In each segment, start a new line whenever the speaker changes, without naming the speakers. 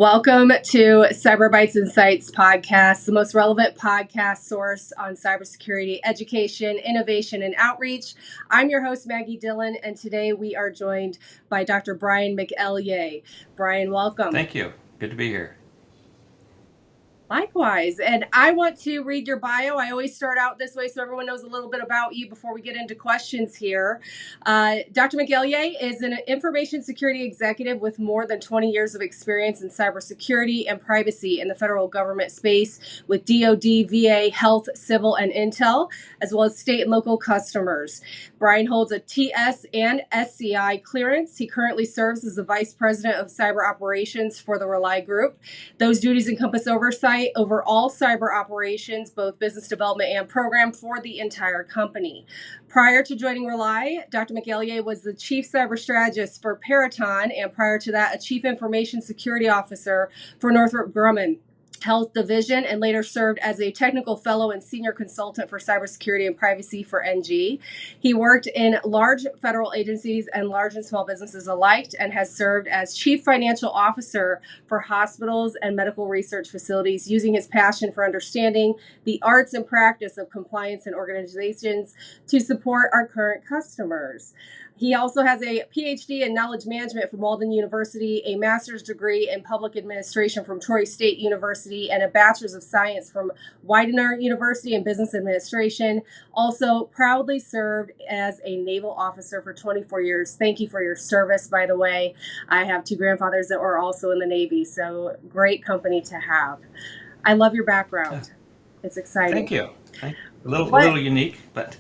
Welcome to CyberBytes Insights Podcast, the most relevant podcast source on cybersecurity, education, innovation, and outreach. I'm your host, Maggie Dillon, and today we are joined by Dr. Brian McElyea. Brian, welcome.
Thank you. Good to be here.
Likewise. And I want to read your bio. I always start out this way so everyone knows a little bit about you before we get into questions here. Dr. McElyea is an information security executive with more than 20 years of experience in cybersecurity and privacy in the federal government space with DoD, VA, health, civil, and intel, as well as state and local customers. Brian holds a TS and SCI clearance. He currently serves as the Vice President of Cyber Operations for the Reli Group. Those duties encompass oversight over all cyber operations, both business development and program for the entire company. Prior to joining Reli, Dr. McElyea was the Chief Cyber Strategist for Peraton, and prior to that, a Chief Information Security Officer for Northrop Grumman Health Division, and later served as a technical fellow and senior consultant for cybersecurity and privacy for NG. He worked in large federal agencies and large and small businesses alike, and has served as chief financial officer for hospitals and medical research facilities, using his passion for understanding the arts and practice of compliance in organizations to support our current customers. He also has a PhD in knowledge management from Walden University, a master's degree in public administration from Troy State University, and a bachelor's of science from Widener University in business administration. Also proudly served as a naval officer for 24 years. Thank you for your service, by the way. I have two grandfathers that were also in the Navy, so great company to have. I love your background. It's exciting.
Thank you. A little unique, but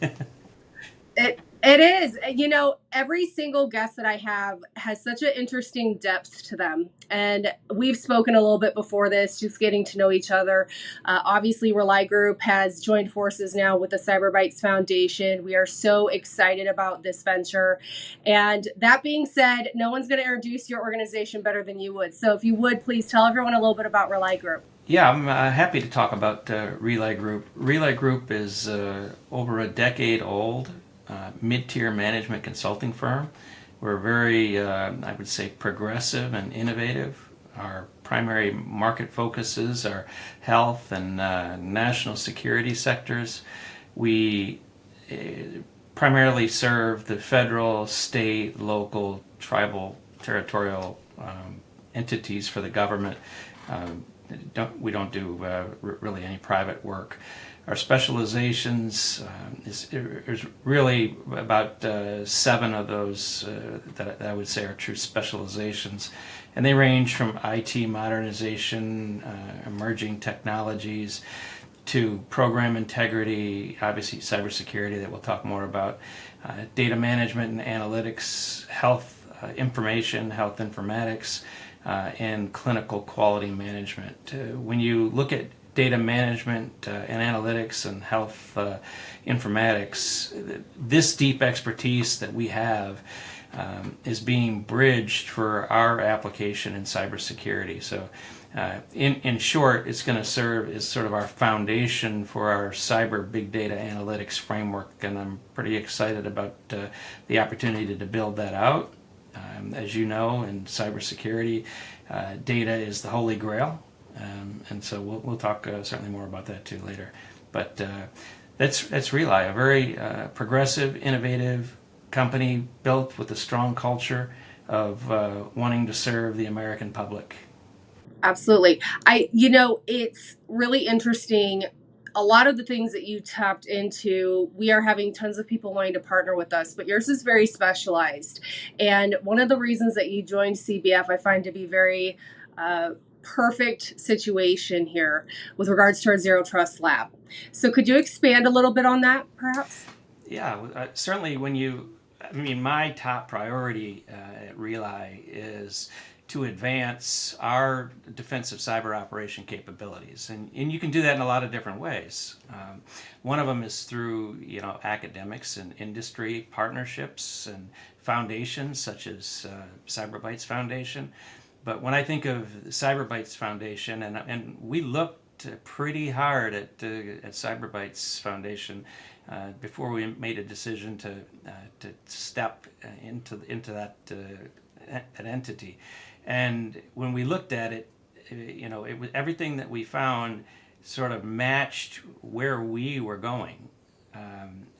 It is. You know, every single guest that I have has such an interesting depth to them. And we've spoken a little bit before this, just getting to know each other. Obviously, Reli Group has joined forces now with the CyberBytes Foundation. We are so excited about this venture. And that being said, no one's going to introduce your organization better than you would. So if you would, please tell everyone a little bit about Reli Group.
yeah, I'm happy to talk about Reli Group. Reli Group is over a decade old. Mid-tier management consulting firm. We're very, I would say, progressive and innovative. Our primary market focuses are health and national security sectors. We primarily serve the federal, state, local, tribal, territorial entities for the government. We don't do really any private work. Our specializations is really about 7 of those that I would say are true specializations. And they range from IT modernization, emerging technologies, to program integrity, obviously cybersecurity that we'll talk more about, data management and analytics, health information, health informatics, and clinical quality management. When you look at data management and analytics and health informatics, this deep expertise that we have is being bridged for our application in cybersecurity. So in short, it's going to serve as sort of our foundation for our cyber big data analytics framework, and I'm pretty excited about the opportunity to build that out. As you know, in cybersecurity, data is the holy grail. And so we'll talk certainly more about that too later. But that's Reli, a very progressive, innovative company built with a strong culture of wanting to serve the American public.
Absolutely. It's really interesting. A lot of the things that you tapped into, we are having tons of people wanting to partner with us, but yours is very specialized. And one of the reasons that you joined CBF, I find to be very perfect situation here with regards to our Zero Trust Lab. So could you expand a little bit on that, perhaps?
Yeah, certainly my top priority at Reli is to advance our defensive cyber operation capabilities. And you can do that in a lot of different ways. One of them is through academics and industry partnerships and foundations such as CyberBytes Foundation. But when I think of the CyberBytes Foundation, and we looked pretty hard at CyberBytes Foundation before we made a decision to step into that entity. And when we looked at it, it was everything that we found sort of matched where we were going,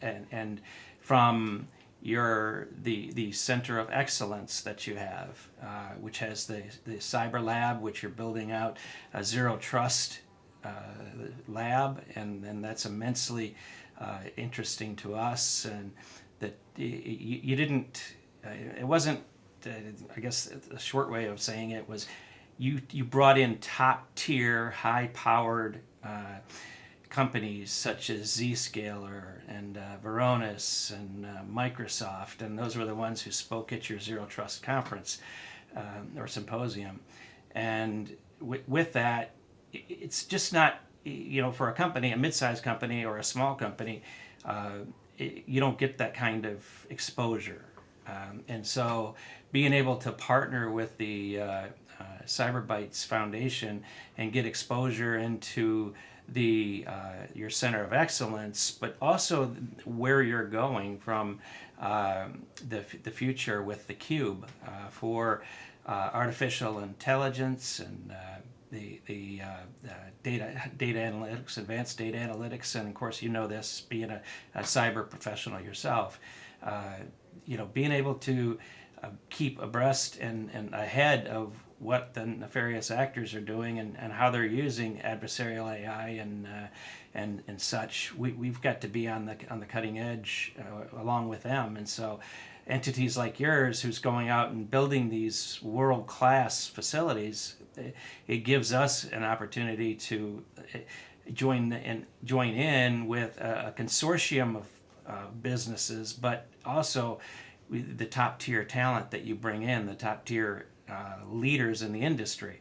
and from the center of excellence that you have, which has the cyber lab, which you're building out a zero trust lab, and that's immensely interesting to us, and that you didn't. It wasn't. I guess a short way of saying it was, you brought in top tier, high powered companies such as Zscaler and Varonis and Microsoft, and those were the ones who spoke at your Zero Trust conference or symposium. And with that, it's just not, for a company, a mid-sized company or a small company, you don't get that kind of exposure. And so being able to partner with the CyberBytes Foundation and get exposure into your center of excellence, but also where you're going from the future with the cube for artificial intelligence and the data analytics, advanced data analytics, and of course this being a cyber professional yourself, being able to keep abreast and ahead of what the nefarious actors are doing and how they're using adversarial AI and such. We've got to be on the cutting edge along with them, and so entities like yours, who's going out and building these world-class facilities, it gives us an opportunity to join in with a consortium of businesses, but also the top tier talent that you bring in, the top tier leaders in the industry.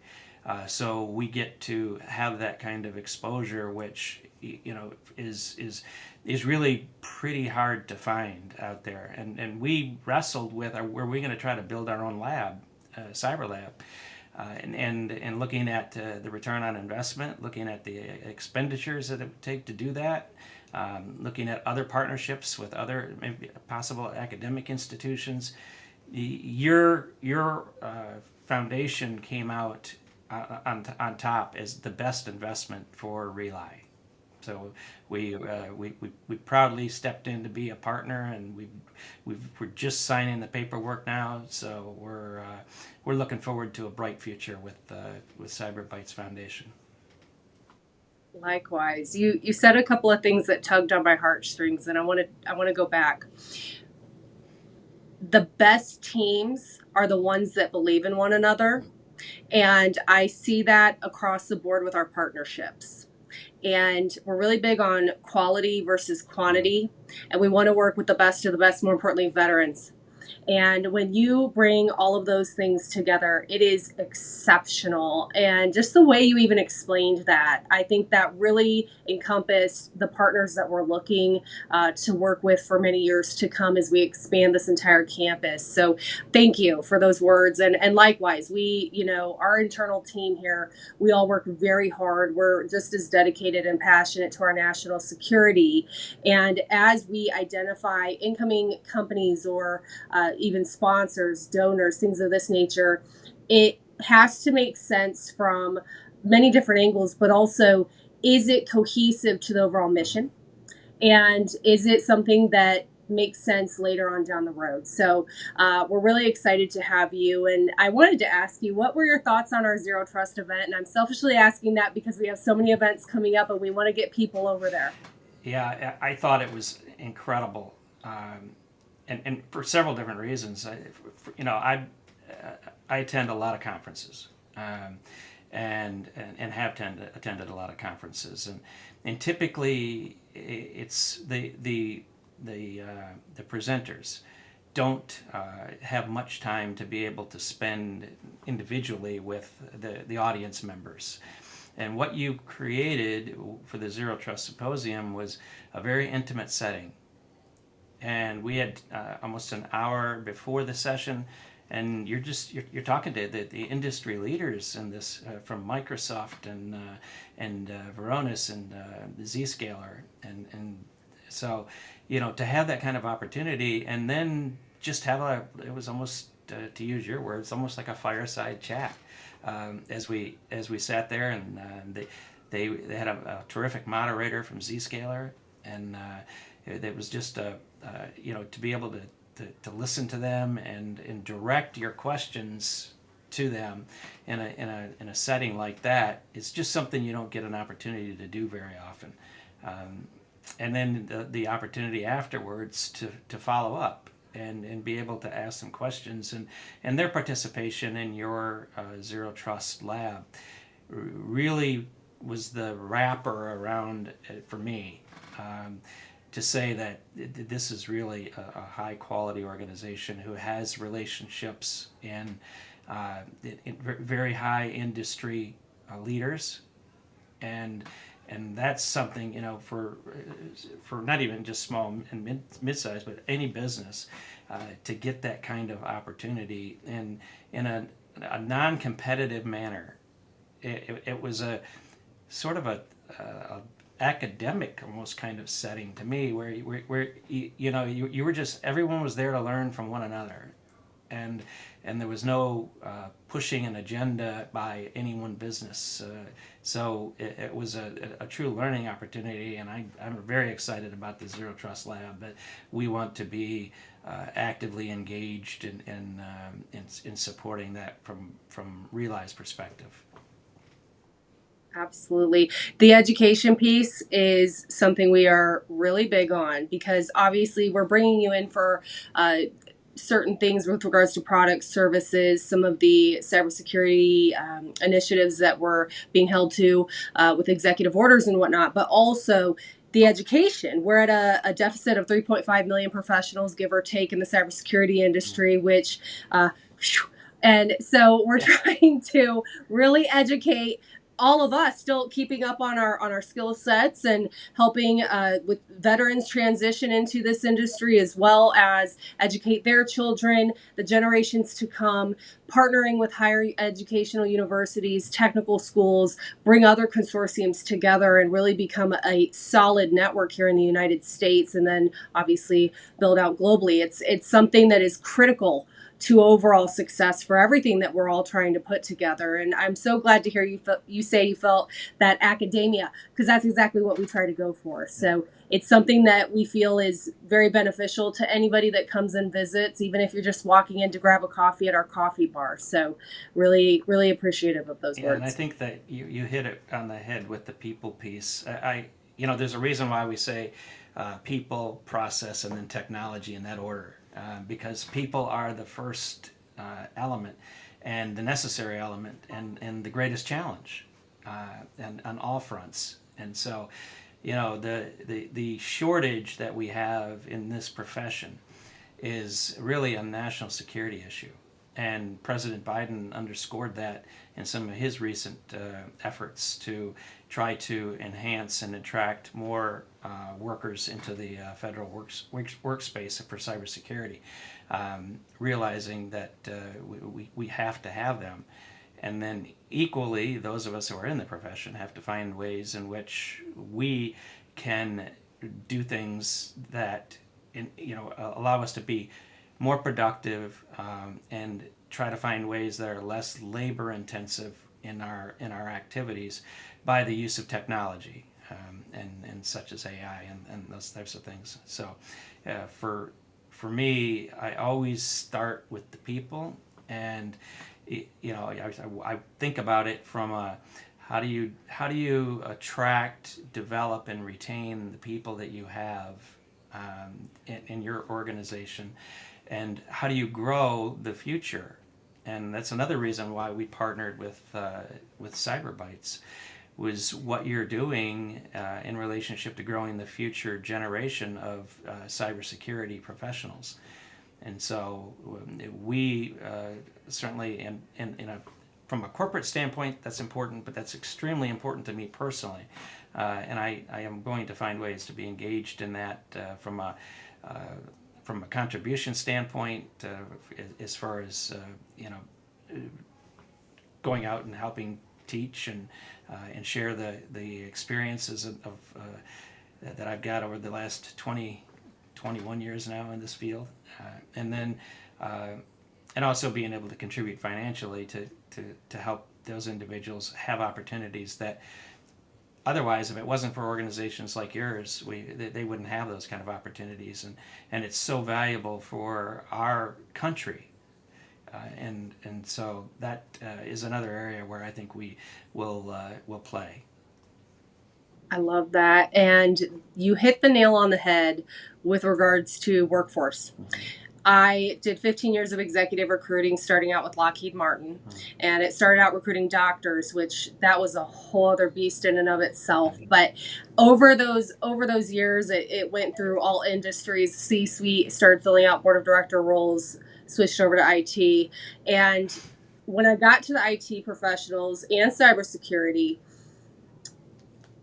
So we get to have that kind of exposure, which is really pretty hard to find out there. And we wrestled with, were we going to try to build our own lab, cyber lab, and looking at the return on investment, looking at the expenditures that it would take to do that. Looking at other partnerships with other maybe possible academic institutions. Your foundation came out on top as the best investment for Reli. So we proudly stepped in to be a partner, and we're just signing the paperwork now. So we're looking forward to a bright future with CyberBytes Foundation.
Likewise, you said a couple of things that tugged on my heartstrings, and I want to go back. The best teams are the ones that believe in one another, and I see that across the board with our partnerships. And we're really big on quality versus quantity, and we want to work with the best of the best, more importantly, veterans. And when you bring all of those things together, it is exceptional. And just the way you even explained that, I think that really encompassed the partners that we're looking to work with for many years to come as we expand this entire campus. So thank you for those words. And likewise, our internal team here, we all work very hard. We're just as dedicated and passionate to our national security. And as we identify incoming companies or even sponsors, donors, things of this nature, it has to make sense from many different angles, but also, is it cohesive to the overall mission? And is it something that makes sense later on down the road? So we're really excited to have you. And I wanted to ask you, what were your thoughts on our Zero Trust event? And I'm selfishly asking that because we have so many events coming up and we want to get people over there.
Yeah, I thought it was incredible. And for several different reasons. I attend a lot of conferences, and have attended a lot of conferences, and typically it's the presenters don't have much time to be able to spend individually with the audience members. And what you created for the Zero Trust Symposium was a very intimate setting. And we had almost an hour before the session, and you're talking to the industry leaders in this from Microsoft and Varonis and Zscaler, and so to have that kind of opportunity, and then just have it was almost to use your words, almost like a fireside chat as we sat there, and they had a terrific moderator from Zscaler, and it was just to be able to listen to them and direct your questions to them in a setting like that. It's just something you don't get an opportunity to do very often. And then the opportunity afterwards to follow up and be able to ask them questions, and their participation in your Zero Trust lab really was the wrapper around it for me, to say that this is really a high quality organization who has relationships in very high industry leaders, and that's something, for not even just small and mid-sized, but any business, to get that kind of opportunity and in a non-competitive manner. It was a sort of a academic almost kind of setting to me, where you were just, everyone was there to learn from one another, and there was no pushing an agenda by any one business. So it was a true learning opportunity, and I'm very excited about the Zero Trust Lab. But we want to be actively engaged in supporting that from Reli's perspective.
Absolutely. The education piece is something we are really big on, because obviously we're bringing you in for certain things with regards to products, services, some of the cybersecurity initiatives that we're being held to with executive orders and whatnot, but also the education. We're at a deficit of 3.5 million professionals, give or take, in the cybersecurity industry, which, and so we're trying to really educate all of us, still keeping up on our skill sets and helping with veterans transition into this industry, as well as educate their children, the generations to come, partnering with higher educational universities, technical schools, bring other consortiums together and really become a solid network here in the United States, and then obviously build out globally. It's something that is critical to overall success for everything that we're all trying to put together. And I'm so glad to hear you say you felt that academia, because that's exactly what we try to go for. So it's something that we feel is very beneficial to anybody that comes and visits, even if you're just walking in to grab a coffee at our coffee bar. So really, really appreciative of those words.
And I think that you hit it on the head with the people piece. There's a reason why we say people, process, and then technology in that order. Because people are the first element and the necessary element and the greatest challenge, and on all fronts. And so, the shortage that we have in this profession is really a national security issue. And President Biden underscored that in some of his recent efforts to try to enhance and attract more workers into the federal workspace for cybersecurity, realizing that we have to have them. And then equally, those of us who are in the profession have to find ways in which we can do things that allow us to be more productive, and try to find ways that are less labor intensive in our activities by the use of technology, and such as AI and those types of things. So for me, I always start with the people, and I think about it from how do you attract, develop, and retain the people that you have in your organization, and how do you grow the future? And that's another reason why we partnered with CyberBytes, was what you're doing in relationship to growing the future generation of cybersecurity professionals. And so we certainly, from a corporate standpoint, that's important, but that's extremely important to me personally. And I am going to find ways to be engaged in that from a contribution standpoint, as far as going out and helping teach and share the experiences of that I've got over the last 21 years now in this field, and then and also being able to contribute financially to help those individuals have opportunities that otherwise, if it wasn't for organizations like yours, they wouldn't have those kind of opportunities, and it's so valuable for our country, and so that is another area where I think we will play.
I love that. And you hit the nail on the head with regards to workforce. I did 15 years of executive recruiting, starting out with Lockheed Martin, and it started out recruiting doctors, which that was a whole other beast in and of itself. But over those years, it went through all industries. C-suite, started filling out board of director roles, switched over to IT, and when I got to the IT professionals and cybersecurity,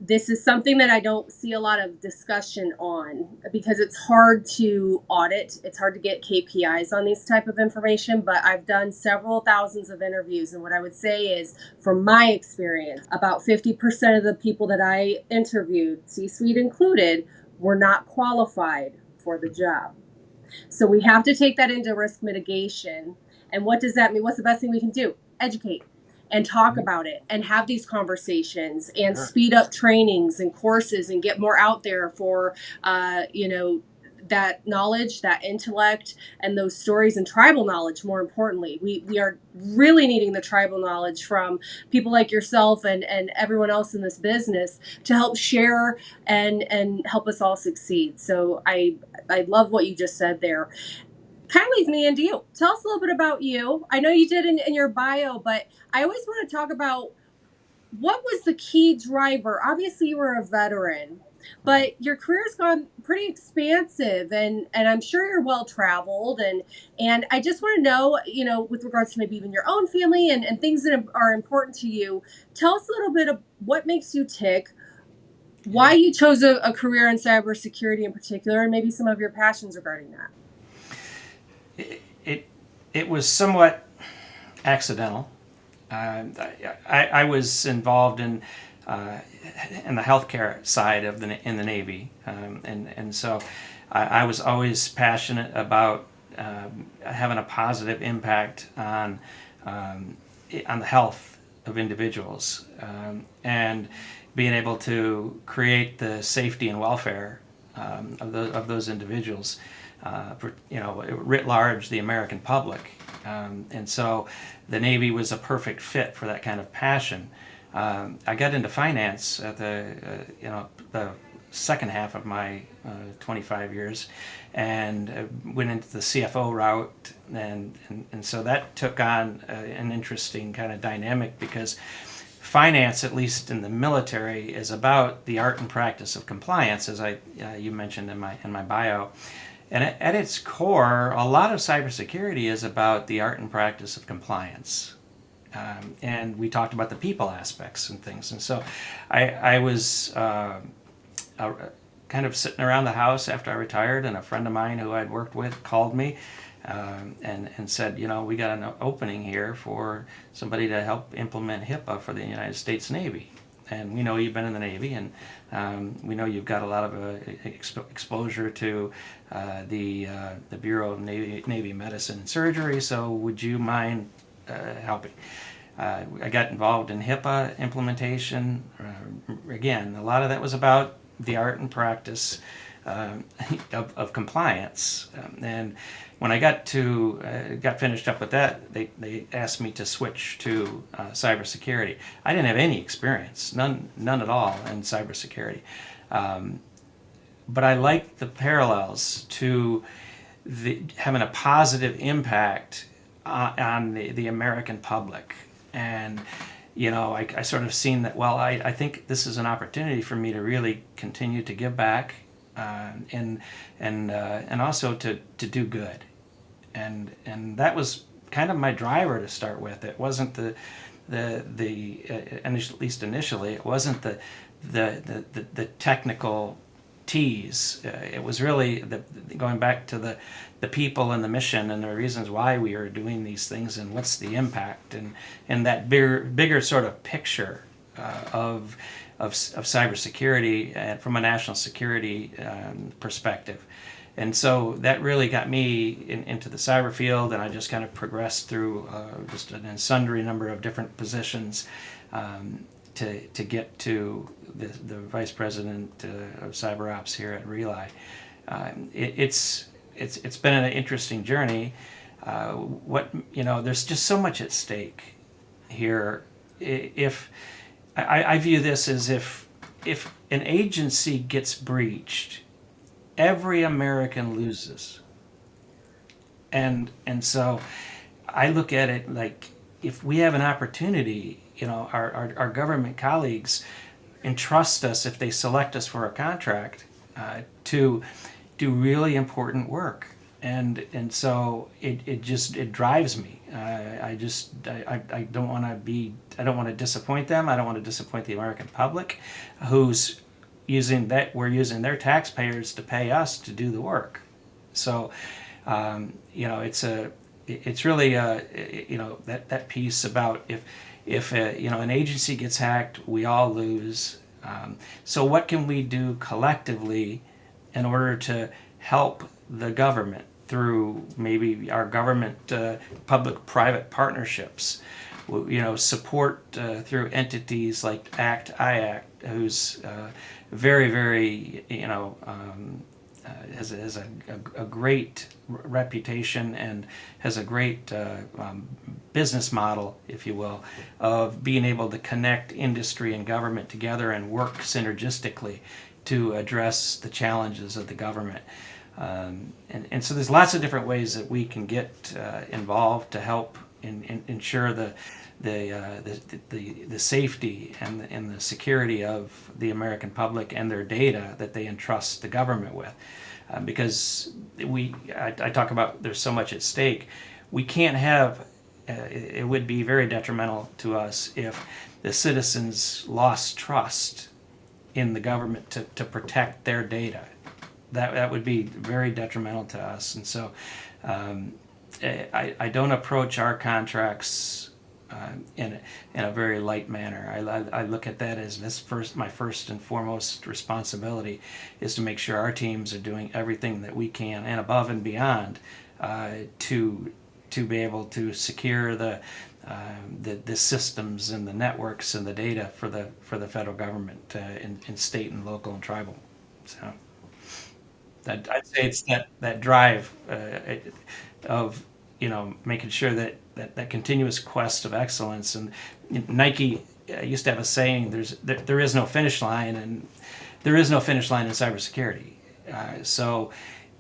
this is something that I don't see a lot of discussion on because it's hard to audit. It's hard to get KPIs on these type of information, but I've done several thousands of interviews. And what I would say is, from my experience, about 50% of the people that I interviewed, C-suite included, were not qualified for the job. So we have to take that into risk mitigation. And what does that mean? What's the best thing we can do? Educate and talk about it and have these conversations and speed up trainings and courses and get more out there for, that knowledge, that intellect, and those stories and tribal knowledge. More importantly, we are really needing the tribal knowledge from people like yourself and everyone else in this business to help share and help us all succeed. So I love what you just said there. Kind of leads me into you. Tell us a little bit about you. I know you did in your bio, but I always want to talk about what was the key driver. Obviously, you were a veteran, but your career's gone pretty expansive, and I'm sure you're well traveled. And I just want to know, with regards to maybe even your own family and things that are important to you. Tell us a little bit of what makes you tick, why you chose a career in cybersecurity in particular, and maybe some of your passions regarding that.
It was somewhat accidental. I was involved in the healthcare side of in the Navy, and so I was always passionate about having a positive impact on the health of individuals, and being able to create the safety and welfare of those individuals. Writ large, the American public. And so the Navy was a perfect fit for that kind of passion. I got into finance at the second half of my 25 years, and went into the CFO route, and so that took on an interesting kind of dynamic, because finance, at least in the military, is about the art and practice of compliance, as you mentioned in my bio. And at its core, a lot of cybersecurity is about the art and practice of compliance. And we talked about the people aspects and things. And so I was kind of sitting around the house after I retired, and a friend of mine who I'd worked with called me and said, we got an opening here for somebody to help implement HIPAA for the United States Navy. And we know you've been in the Navy, and we know you've got a lot of exposure to the Bureau of Navy Medicine and Surgery, so would you mind helping? I got involved in HIPAA implementation. Again, a lot of that was about the art and practice of compliance. And when I got finished up with that, they asked me to switch to cybersecurity. I didn't have any experience, none at all, in cybersecurity. But I liked the parallels to having a positive impact on the American public. And I sort of seen that, well, I think this is an opportunity for me to really continue to give back, and also to do good. And that was kind of my driver to start with. It wasn't at least initially, it wasn't the technical T's. It was really going back to the people and the mission and the reasons why we are doing these things, and what's the impact, and that bigger sort of picture of cybersecurity from a national security perspective. And so that really got me into the cyber field, and I just kind of progressed through just a sundry number of different positions to get to the vice president of cyber ops here at Reli. It's been an interesting journey. There's just so much at stake here. If I view this as if an agency gets breached, every American loses. And so I look at it like, if we have an opportunity, our government colleagues entrust us, if they select us for a contract, to do really important work. And so it drives me. I don't want to disappoint them. I don't want to disappoint the American public, who's we're using their taxpayers to pay us to do the work. So, it's really that piece about if an agency gets hacked, we all lose. So what can we do collectively in order to help the government through maybe our government public-private partnershaps? Support through entities like IACT, who's very, very, has a great reputation and has a great business model, if you will, of being able to connect industry and government together and work synergistically to address the challenges of the government. And so there's lots of different ways that we can get involved to help ensure the safety and the security of the American public and their data that they entrust the government with. Because I talk about there's so much at stake. We can't have, it would be very detrimental to us if the citizens lost trust in the government to protect their data. That would be very detrimental to us. And so I don't approach our contracts in a very light manner. I look at that as my first and foremost responsibility is to make sure our teams are doing everything that we can and above and beyond to be able to secure the systems and the networks and the data for the federal government in state and local and tribal. So I'd say it's that drive of making sure that continuous quest of excellence. And Nike used to have a saying: there is no finish line, and there is no finish line in cybersecurity. So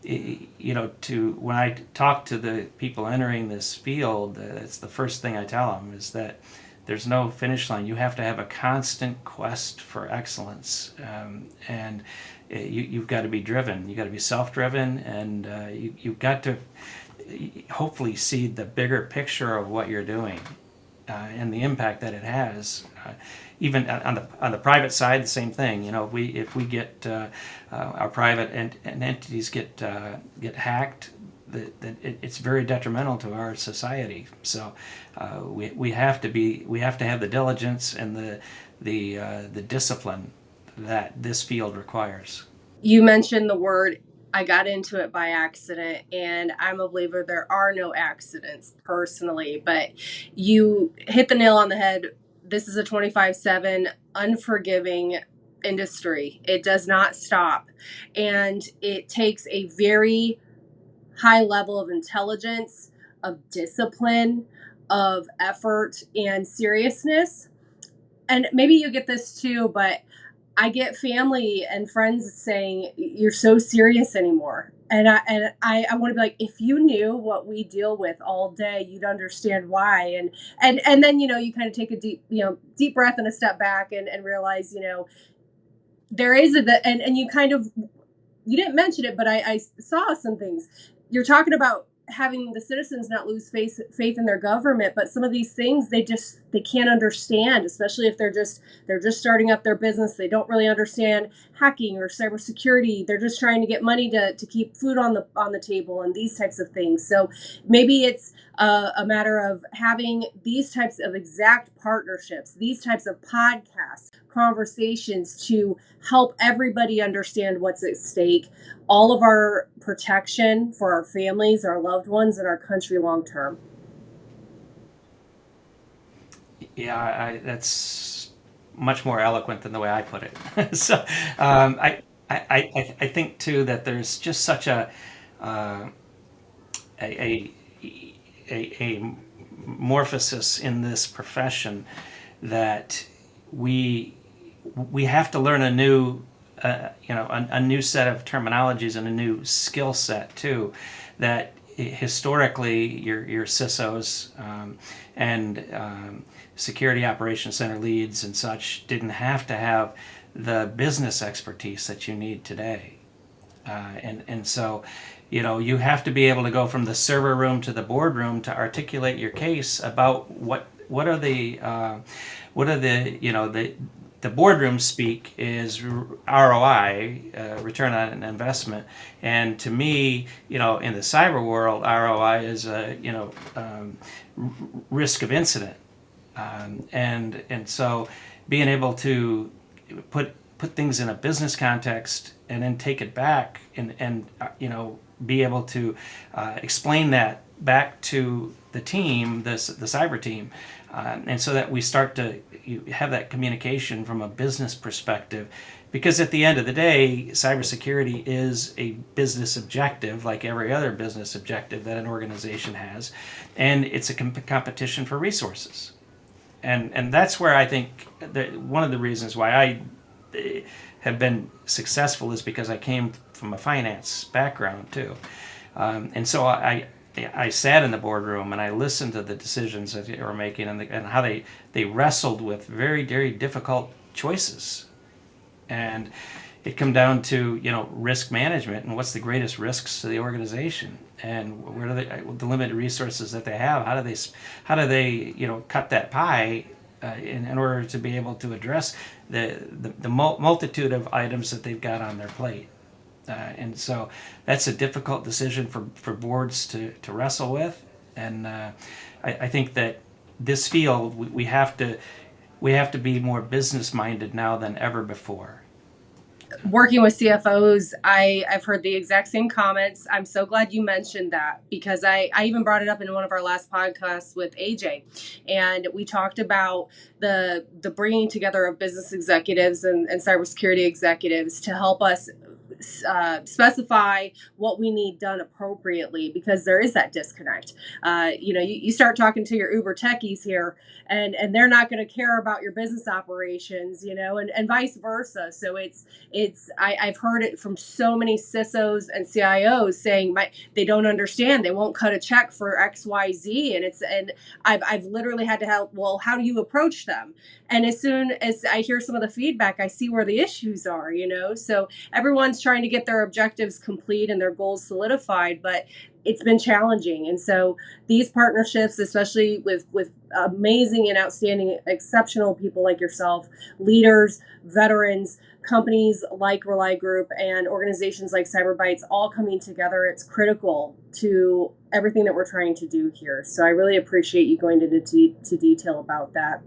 when I talk to the people entering this field, it's the first thing I tell them is that there's no finish line. You have to have a constant quest for excellence, and you've got to be driven. You've got to be self-driven, and you've got to hopefully see the bigger picture of what you're doing and the impact that it has. Even on the private side, the same thing. If we get our private entities get hacked, it's very detrimental to our society. So we have to have the diligence and the discipline that this field requires.
You mentioned the word. I got into it by accident, and I'm a believer there are no accidents personally, but you hit the nail on the head. This is a 24/7 unforgiving industry. It does not stop, and it takes a very high level of intelligence, of discipline, of effort, and seriousness. And maybe you get this too, but I get family and friends saying, "You're so serious anymore." And I want to be like, if you knew what we deal with all day, you'd understand why. And then you kind of take a deep breath and a step back and realize there is and you kind of, you didn't mention it, but I saw some things. You're talking about having the citizens not lose faith in their government, but some of these things they can't understand, especially if they're just starting up their business. They don't really understand hacking or cybersecurity. They're just trying to get money to keep food on the table and these types of things. So maybe it's a matter of having these types of exact partnerships, these types of podcasts, conversations to help everybody understand what's at stake, all of our protection for our families, our loved ones, and our country long term.
Yeah, that's much more eloquent than the way I put it. So I think too that there's just such uh, a, a morphosis in this profession that we we have to learn a new a new set of terminologies and a new skill set too that historically your CISOs and security operations center leads and such didn't have to have the business expertise that you need today. And so, you have to be able to go from the server room to the boardroom to articulate your case about what are the boardroom speak is ROI, return on investment, and to me, in the cyber world, ROI is risk of incident, and so being able to put things in a business context and then take it back and be able to explain that back to the team, the cyber team, and so that we start to have that communication from a business perspective, because at the end of the day, cybersecurity is a business objective like every other business objective that an organization has, and it's a competition for resources, and that's where I think that one of the reasons why I have been successful is because I came from a finance background too, and so I sat in the boardroom and I listened to the decisions that they were making and how they wrestled with very, very difficult choices, and it come down to risk management and what's the greatest risks to the organization and where do the limited resources that they have, how do they cut that pie in order to be able to address the multitude of items that they've got on their plate. And so that's a difficult decision for boards to wrestle with. And I think that this field, we have to be more business minded now than ever before.
Working with CFOs, I've heard the exact same comments. I'm so glad you mentioned that, because I even brought it up in one of our last podcasts with AJ, and we talked about the bringing together of business executives and cybersecurity executives to help us specify what we need done appropriately, because there is that disconnect. You start talking to your Uber techies here, and they're not going to care about your business operations, and vice versa. So I've heard it from so many CISOs and CIOs saying they don't understand, they won't cut a check for XYZ, and I've literally had to help. Well, how do you approach them? And as soon as I hear some of the feedback, I see where the issues are. So everyone's trying to get their objectives complete and their goals solidified, but it's been challenging. And so these partnerships, especially with amazing and outstanding, exceptional people like yourself, leaders, veterans, companies like Reli Group, and organizations like CyberBytes all coming together, it's critical to everything that we're trying to do here. So I really appreciate you going into detail about that.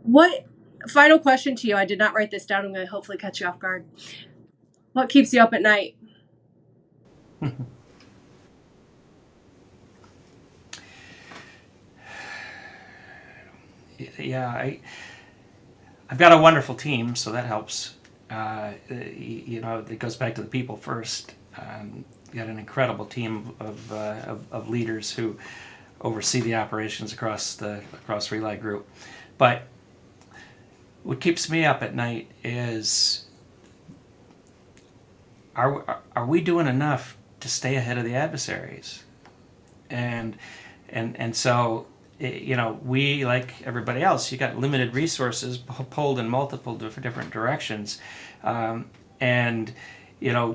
What final question to you? I did not write this down. I'm going to hopefully catch you off guard. What keeps you up at night?
Yeah, I've got a wonderful team, so that helps. It goes back to the people first. Got an incredible team of leaders who oversee the operations across Reli Group. But what keeps me up at night is, are we doing enough to stay ahead of the adversaries? And so, we, like everybody else, you got limited resources pulled in multiple different directions, and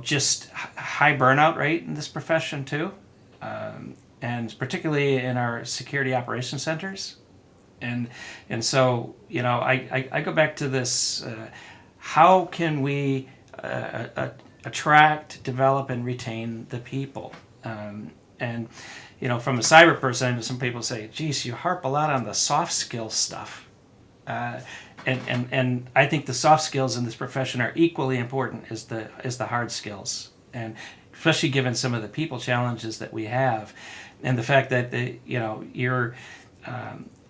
just high burnout rate in this profession too, and particularly in our security operations centers. And so I go back to this: how can we attract, develop, and retain the people? And from a cyber person, some people say, "Geez, you harp a lot on the soft skill stuff." Uh, and I think the soft skills in this profession are equally important as the hard skills, and especially given some of the people challenges that we have, and the fact that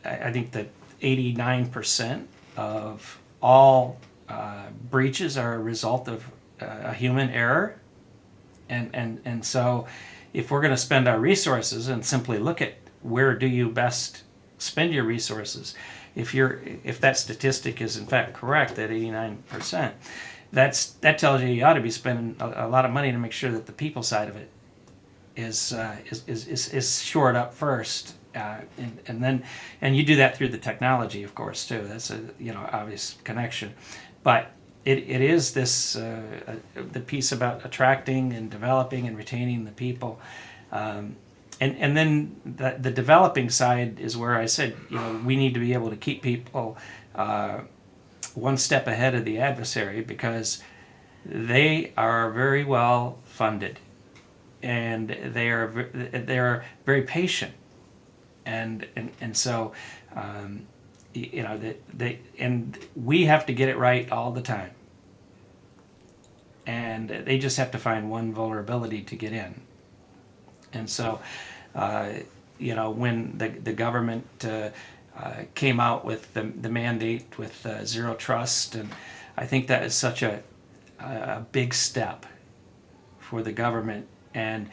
I think that 89% of all breaches are a result of a human error, and so if we're going to spend our resources and simply look at where do you best spend your resources, if that statistic is in fact correct, that 89%, that tells you ought to be spending a lot of money to make sure that the people side of it is shored up first, and you do that through the technology, of course, too. That's a obvious connection, but it is this the piece about attracting and developing and retaining the people. And then the developing side is where I said, we need to be able to keep people one step ahead of the adversary, because they are very well funded, and they are very patient, and so and we have to get it right all the time, and they just have to find one vulnerability to get in. And so, when the government came out with the mandate with zero trust, and I think that is such a big step for the government. And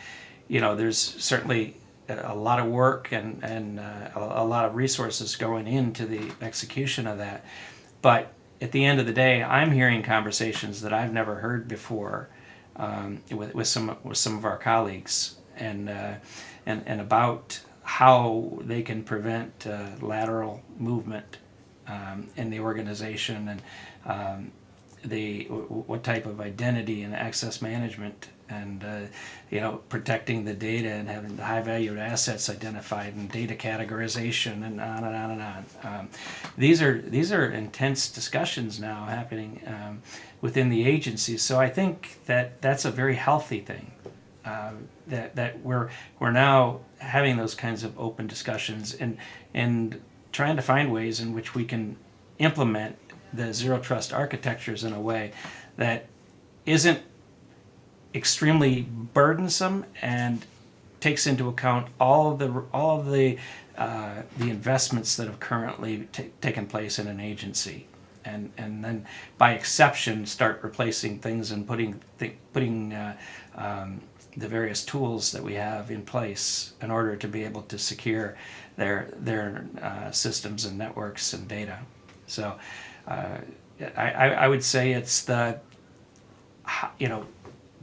there's certainly a lot of work and a lot of resources going into the execution of that. But at the end of the day, I'm hearing conversations that I've never heard before with some of our colleagues, and about how they can prevent lateral movement in the organization, and what type of identity and access management, and protecting the data, and having the high valued assets identified, and data categorization, and on and on and on. These are intense discussions now happening within the agency. So I think that's a very healthy thing. That we're now having those kinds of open discussions, and trying to find ways in which we can implement the zero trust architectures in a way that isn't extremely burdensome, and takes into account all of the investments that have currently taken place in an agency, and then by exception start replacing things and putting the various tools that we have in place in order to be able to secure their systems and networks and data. So I would say it's the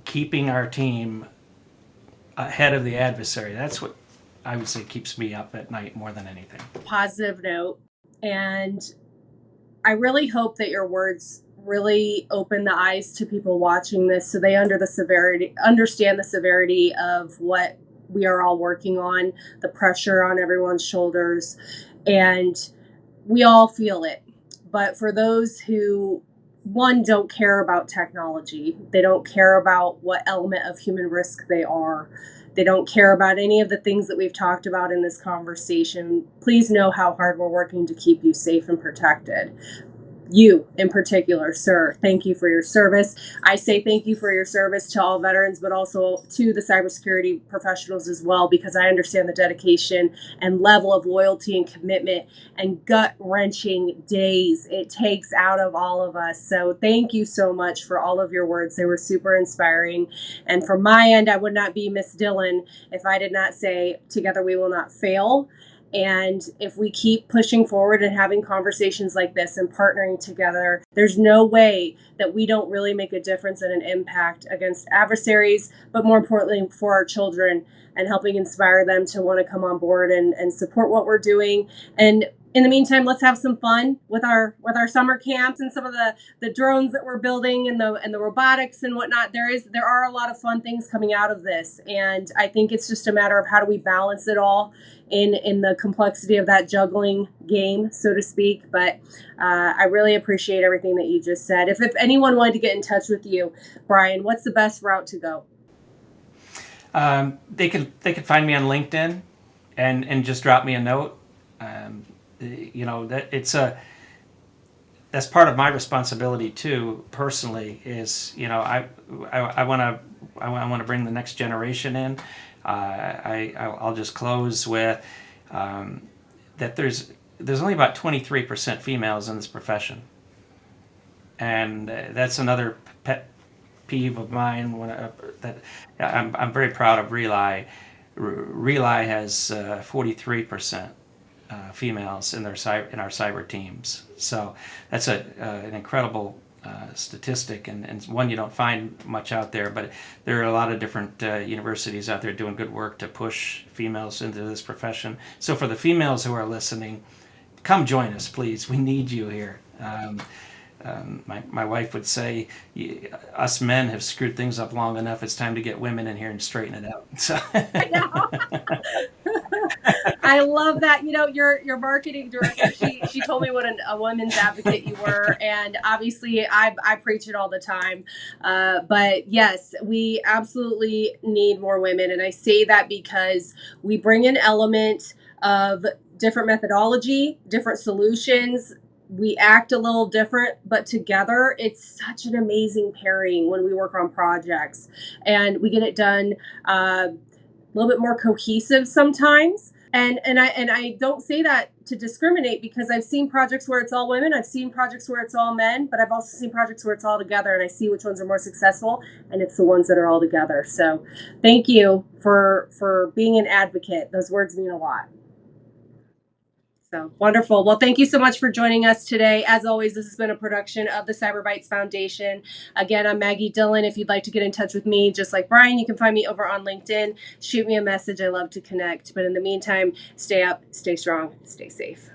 keeping our team ahead of the adversary. That's what I would say keeps me up at night more than anything.
Positive note. And I really hope that your words really open the eyes to people watching this, so they understand the severity of what we are all working on, the pressure on everyone's shoulders, and we all feel it. But for those who, one, don't care about technology, they don't care about what element of human risk they are, they don't care about any of the things that we've talked about in this conversation, please know how hard we're working to keep you safe and protected. You in particular, sir, thank you for your service. I say thank you for your service to all veterans, but also to the cybersecurity professionals as well, because I understand the dedication and level of loyalty and commitment and gut-wrenching days it takes out of all of us. So thank you so much for all of your words. They were super inspiring. And from my end, I would not be Miss Dillon if I did not say, together we will not fail. And if we keep pushing forward and having conversations like this and partnering together, there's no way that we don't really make a difference and an impact against adversaries, but more importantly for our children, and helping inspire them to want to come on board and support what we're doing. And in the meantime, let's have some fun with our summer camps and some of the drones that we're building, and the robotics and whatnot. There are a lot of fun things coming out of this, and I think it's just a matter of how do we balance it all in the complexity of that juggling game, so to speak. But I really appreciate everything that you just said. If anyone wanted to get in touch with you, Brian, what's the best route to go?
They could find me on LinkedIn and just drop me a note. That that's part of my responsibility too, personally. Is I want to bring the next generation in. I'll just close with that. There's only about 23% females in this profession, and that's another pet peeve of mine. That I'm very proud of Reli. Reli has 43% females in our cyber teams. So that's an incredible statistic, and one you don't find much out there. But there are a lot of different universities out there doing good work to push females into this profession. So for the females who are listening, come join us, please. We need you here. My wife would say, us men have screwed things up long enough. It's time to get women in here and straighten it out. So.
I know. I love that. Your marketing director, she told me what a women's advocate you were. And obviously I preach it all the time. But yes, we absolutely need more women. And I say that because we bring an element of different methodology, different solutions. We act a little different, but together it's such an amazing pairing when we work on projects, and we get it done a little bit more cohesive sometimes. And I don't say that to discriminate, because I've seen projects where it's all women, I've seen projects where it's all men, but I've also seen projects where it's all together, and I see which ones are more successful, and it's the ones that are all together. So thank you for being an advocate. Those words mean a lot. So wonderful. Well, thank you so much for joining us today. As always, this has been a production of the CyberBytes Foundation. Again, I'm Maggie Dillon. If you'd like to get in touch with me, just like Brian, you can find me over on LinkedIn. Shoot me a message. I love to connect. But in the meantime, stay up, stay strong, stay safe.